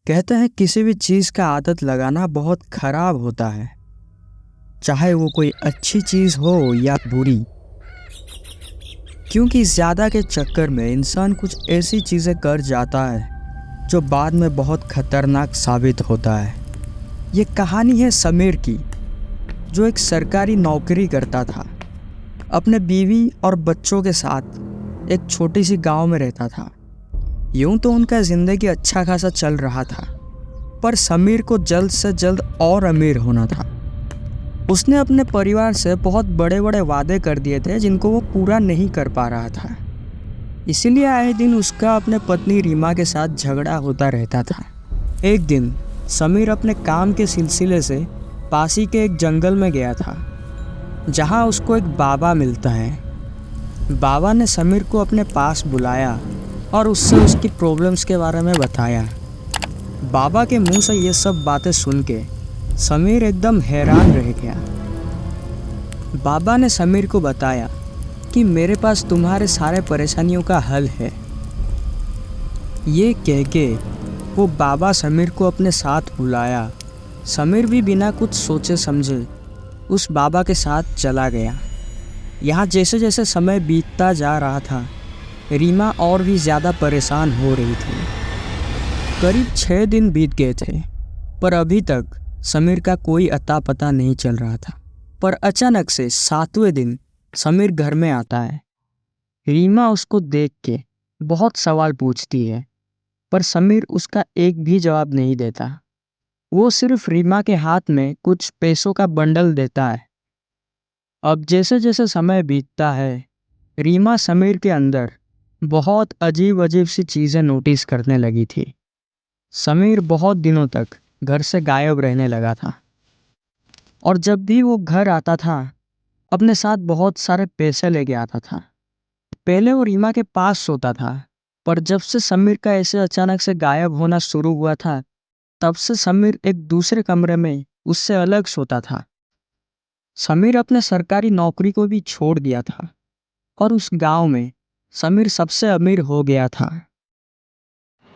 कहते हैं किसी भी चीज़ का आदत लगाना बहुत खराब होता है, चाहे वो कोई अच्छी चीज़ हो या बुरी। क्योंकि ज़्यादा के चक्कर में इंसान कुछ ऐसी चीज़ें कर जाता है जो बाद में बहुत खतरनाक साबित होता है। ये कहानी है समीर की, जो एक सरकारी नौकरी करता था। अपने बीवी और बच्चों के साथ एक छोटी सी गांव में रहता था। यूं तो उनका ज़िंदगी अच्छा खासा चल रहा था, पर समीर को जल्द से जल्द और अमीर होना था। उसने अपने परिवार से बहुत बड़े बड़े वादे कर दिए थे जिनको वो पूरा नहीं कर पा रहा था। इसीलिए आए दिन उसका अपने पत्नी रीमा के साथ झगड़ा होता रहता था। एक दिन समीर अपने काम के सिलसिले से पास ही के एक जंगल में गया था, जहां उसको एक बाबा मिलता है। बाबा ने समीर को अपने पास बुलाया और उससे उसकी प्रॉब्लम्स के बारे में बताया। बाबा के मुंह से ये सब बातें सुन के समीर एकदम हैरान रह गया। बाबा ने समीर को बताया कि मेरे पास तुम्हारे सारे परेशानियों का हल है। ये कह के वो बाबा समीर को अपने साथ बुलाया। समीर भी बिना कुछ सोचे समझे उस बाबा के साथ चला गया। यहाँ जैसे जैसे समय बीतता जा रहा था, रीमा और भी ज़्यादा परेशान हो रही थी। करीब 6 दिन बीत गए थे, पर अभी तक समीर का कोई अता पता नहीं चल रहा था। पर अचानक से 7वें दिन समीर घर में आता है। रीमा उसको देख के बहुत सवाल पूछती है, पर समीर उसका एक भी जवाब नहीं देता। वो सिर्फ रीमा के हाथ में कुछ पैसों का बंडल देता है। अब जैसे जैसे समय बीतता है, रीमा समीर के अंदर बहुत अजीब अजीब सी चीज़ें नोटिस करने लगी थी। समीर बहुत दिनों तक घर से गायब रहने लगा था, और जब भी वो घर आता था अपने साथ बहुत सारे पैसे लेके आता था। पहले वो रीमा के पास सोता था, पर जब से समीर का ऐसे अचानक से गायब होना शुरू हुआ था, तब से समीर एक दूसरे कमरे में उससे अलग सोता था। समीर अपने सरकारी नौकरी को भी छोड़ दिया था, और उस गांव में समीर सबसे अमीर हो गया था।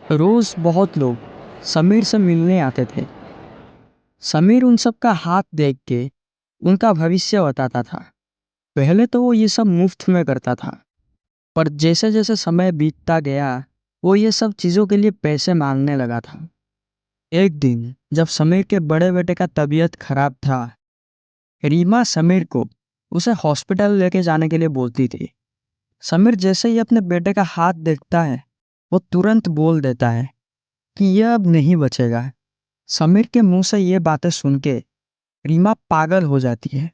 रोज बहुत लोग समीर से मिलने आते थे। समीर उन सब का हाथ देख के उनका भविष्य बताता था। पहले तो वो ये सब मुफ्त में करता था, पर जैसे जैसे समय बीतता गया वो ये सब चीज़ों के लिए पैसे मांगने लगा था। एक दिन जब समीर के बड़े बेटे का तबीयत खराब था, रीमा समीर को उसे हॉस्पिटल लेके जाने के लिए बोलती थी। समीर जैसे ही अपने बेटे का हाथ देखता है, वो तुरंत बोल देता है कि यह अब नहीं बचेगा। समीर के मुंह से ये बातें सुन के रीमा पागल हो जाती है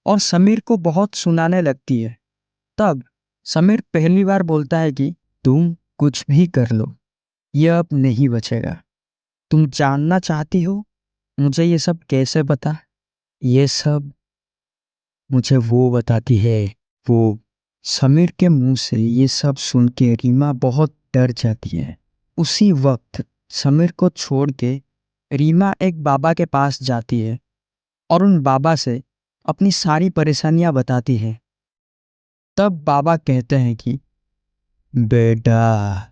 और समीर को बहुत सुनाने लगती है। तब समीर पहली बार बोलता है कि तुम कुछ भी कर लो, यह अब नहीं बचेगा। तुम जानना चाहती हो मुझे ये सब कैसे पता? ये सब मुझे वो बताती है वो। समीर के मुंह से ये सब सुन के रीमा बहुत डर जाती है। उसी वक्त समीर को छोड़ के रीमा एक बाबा के पास जाती है और उन बाबा से अपनी सारी परेशानियां बताती है। तब बाबा कहते हैं कि बेटा,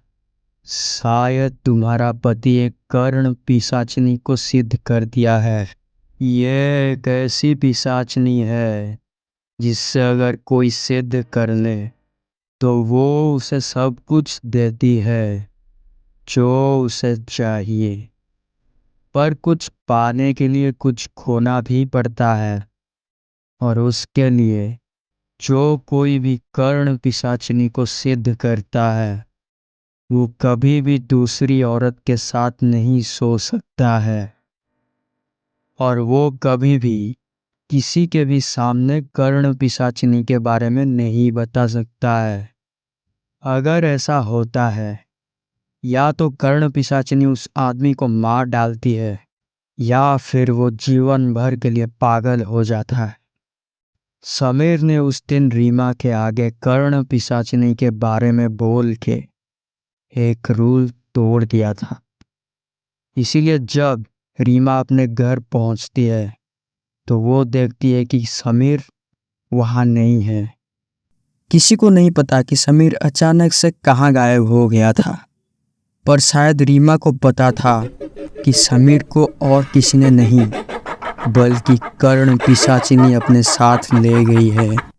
शायद तुम्हारा पति एक कर्ण पिशाचनी को सिद्ध कर दिया है। ये एक ऐसी पिशाचनी है जिससे अगर कोई सिद्ध कर ले तो वो उसे सब कुछ देती है जो उसे चाहिए, पर कुछ पाने के लिए कुछ खोना भी पड़ता है। और उसके लिए जो कोई भी कर्ण पिशाचिनी को सिद्ध करता है वो कभी भी दूसरी औरत के साथ नहीं सो सकता है, और वो कभी भी किसी के भी सामने कर्ण पिशाचिनी के बारे में नहीं बता सकता है। अगर ऐसा होता है, या तो कर्ण पिशाचिनी उस आदमी को मार डालती है, या फिर वो जीवन भर के लिए पागल हो जाता है। समीर ने उस दिन रीमा के आगे कर्ण पिशाचिनी के बारे में बोल के एक रूल तोड़ दिया था। इसीलिए जब रीमा अपने घर पहुंचती है तो वो देखती है कि समीर वहां नहीं है। किसी को नहीं पता कि समीर अचानक से कहाँ गायब हो गया था, पर शायद रीमा को पता था कि समीर को और किसी ने नहीं बल्कि कर्ण पिशाचिनी अपने साथ ले गई है।